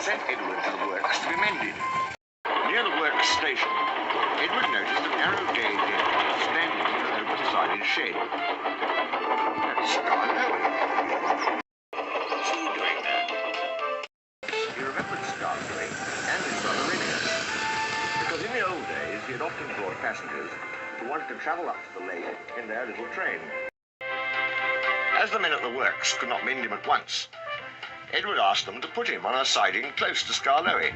sent Edward to the works to be mended. Near the works station, Edward noticed a narrow gauge engine standing in an open-sided shed. That's skarloey. What's he doing there? He remembered skarloey and his brother Willie, because in the old days he had often brought passengers who wanted to travel up to the lake in their little train. As the men at the works could not mend him at once, Edward asked them to put him on a siding close to skarloey.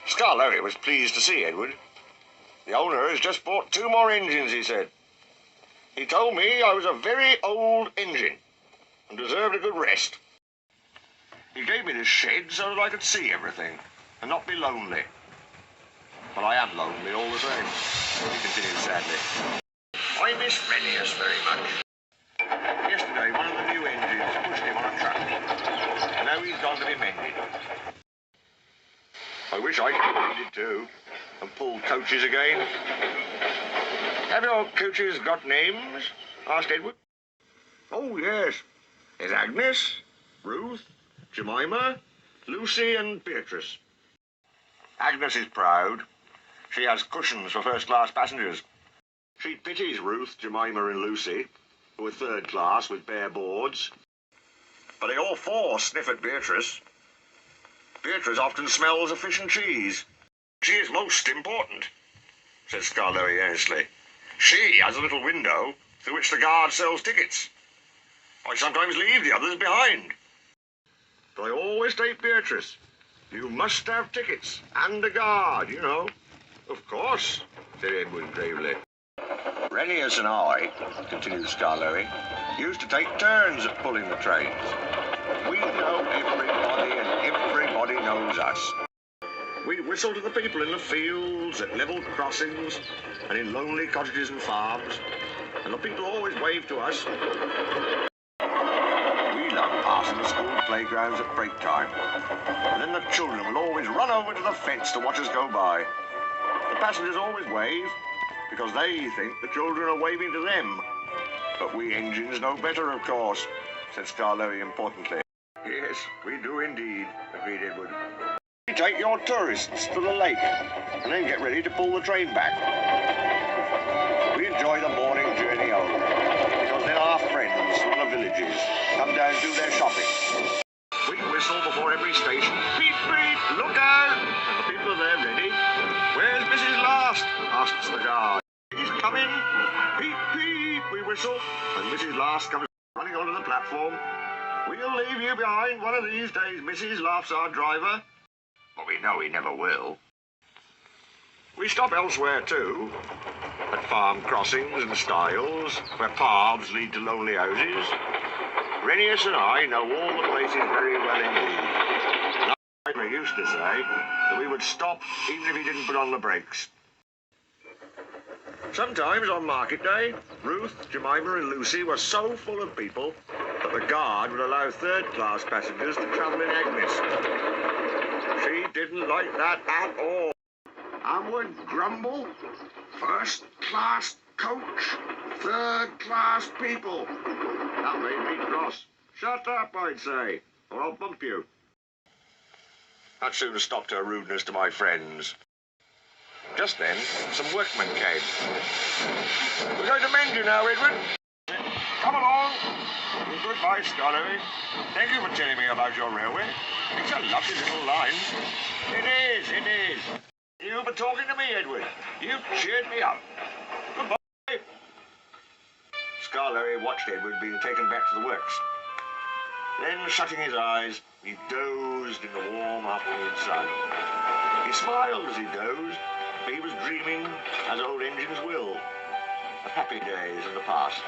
Skarloey was pleased to see Edward. The owner has just bought 2 more engines, he said. He told me I was a very old engine and deserved a good rest. He gave me this shed so that I could see everything and not be lonely. But I am lonely all the same, he continued sadly. I miss Renius very much. Yesterday, one of the new engines pushed him on a truck, and now he's gone to be mended. I wish I could be mended too, and pull coaches again. Have your coaches got names? Asked Edward. Oh, yes. There's Agnes, Ruth, Jemima, Lucy and Beatrice. Agnes is proud. She has cushions for first-class passengers. She pities Ruth, Jemima and Lucy, who are third class with bare boards. But they all 4 sniff at Beatrice. Beatrice often smells of fish and cheese. She is most important, said Skarloey earnestly. She has a little window through which the guard sells tickets. I sometimes leave the others behind. But I always take Beatrice. You must have tickets and a guard, you know. Of course, said Edward gravely. Renius and I, continued Skarloey, used to take turns at pulling the trains. We know everybody and everybody knows us. We whistle to the people in the fields, at level crossings, and in lonely cottages and farms, and the people always wave to us. We love passing the school playgrounds at break time, and then the children will always run over to the fence to watch us go by. The passengers always wave, because they think the children are waving to them. But we engines know better, of course, said Skarloey importantly. Yes, we do indeed, agreed Edward. We take your tourists to the lake, and then get ready to pull the train back. We enjoy the morning journey home, because then our friends from the villages come down to do their shopping. We whistle before every station, beep, beep, look out, and the people are there ready. Where's Mrs. Last? Asks the guard. He's coming. Beep, beep, we whistle, and Mrs. Last comes running onto the platform. We'll leave you behind one of these days, Mrs. Laughs our driver. But we know he never will. We stop elsewhere too, at farm crossings and stiles, where paths lead to lonely houses. Renius and I know all the places very well indeed. And I used to say that we would stop even if he didn't put on the brakes. Sometimes on market day, Ruth, Jemima and Lucy were so full of people that the guard would allow third-class passengers to travel in Agnes. She didn't like that at all. And would grumble, first-class coach, third-class people. That made me cross. Shut up, I'd say, or I'll bump you. That soon stopped her rudeness to my friends. Just then, some workmen came. We're going to mend you now, Edward. Come along. Goodbye, Skarloey. Thank you for telling me about your railway. It's a lovely little line. It is, it is. You've been talking to me, Edward. You've cheered me up. Goodbye. Skarloey watched Edward being taken back to the works. Then, shutting his eyes, he dozed in the warm afternoon sun. He smiled as he dozed, for he was dreaming, as old engines will, of happy days in the past.